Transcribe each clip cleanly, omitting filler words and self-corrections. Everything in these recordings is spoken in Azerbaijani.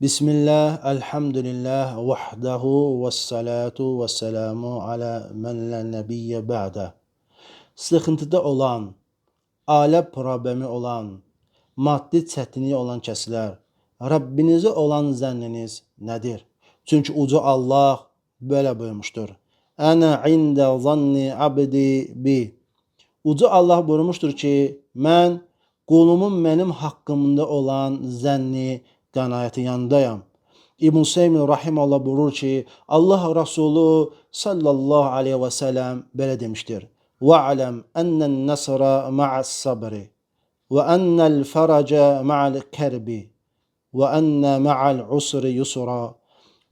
Bismillah, elhamdülillah, vahdahu ve salatu ve selamu ala men la nebiyye ba'da. Sıxıntıda olan, ailə problemi olan, maddi çətinliyi olan kəslər, Rəbbinizə olan zənniniz nədir? Çünki uca Allah belə buyurmuşdur. Ənə ində zanni abdi bi. Uca Allah buyurmuşdur ki, mən qulumun mənim haqqımda olan zənni qənaəti yanındayam. İbn Seymin Rahiməllah buyurur ki, Allah Resulü sallallahu aleyhi və səlləm belə demişdir. وَعْلَمْ أَنَّ النَّصْرَ مَعَ الصَّبْرِ وَأَنَّ الْفَرَجَ مَعَ الْكَرْبِ وَأَنَّ مَعَ الْعُسْرِ يُسْرًا.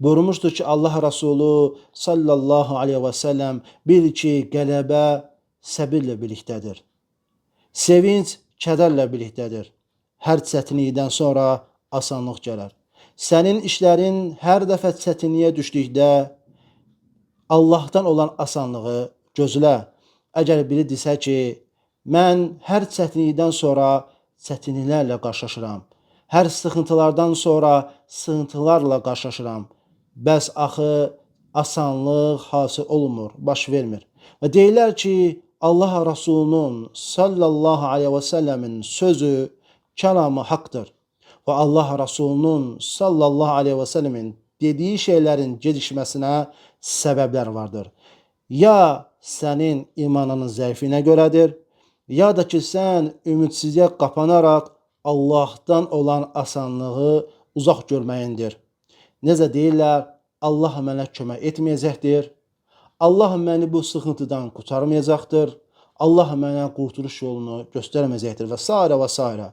Buyurmuşdur ki, Allah Resulü sallallahu aleyhi və səlləm bil ki, qələbə səbirlə birlikdədir. Sevinç kədərlə birlikdədir. Hər çətinlikdən sonra asanlıq gələr. Sənin işlərin hər dəfə çətinliyə düşdükdə Allahdan olan asanlığı gözlə. Əgər biri desə ki, mən hər çətinlikdən sonra çətinliklərlə qarşılaşıram. Hər sıxıntılardan sonra sıxıntılarla qarşılaşıram. Bəs axı asanlıq hasil olmur, baş vermir. Və deyirlər ki, Allah Resulünün sallallahu aleyhi və səlləmin sözü, kəlamı haqdır. Və Allah Resulünün sallallahu aleyhi və səlləmin dediyi şeylərin gecikməsinə səbəblər vardır. Ya sənin imanının zəifinə görədir, ya da ki, sən ümidsizliyə qapanaraq Allahdan olan asanlığı uzaq görməyindir. Necə deyirlər, Allah mənə kömək etməyəcəkdir, Allah məni bu sıxıntıdan qurtarmayacaqdır, Allah mənə qurtuluş yolunu göstərməyəcəkdir və s. və s.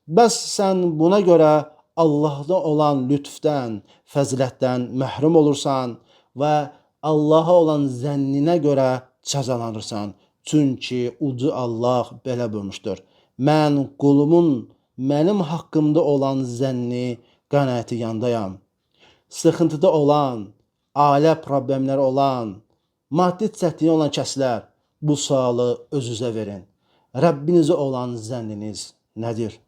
Bəs sən buna görə Allahdan olan lütfdən, fəzilətdən məhrum olursan və Allaha olan zənninə görə cəzalanırsan. Çünki ucu Allah belə buyurmuşdur. Mən qulumun mənim haqqımda olan zənni qənaəti yandayam. Sıxıntıda olan, ailə problemləri olan, maddi çətinliyi olan kəslər bu sualı özünüzə verin. Rəbbinizə olan zənniniz nədir?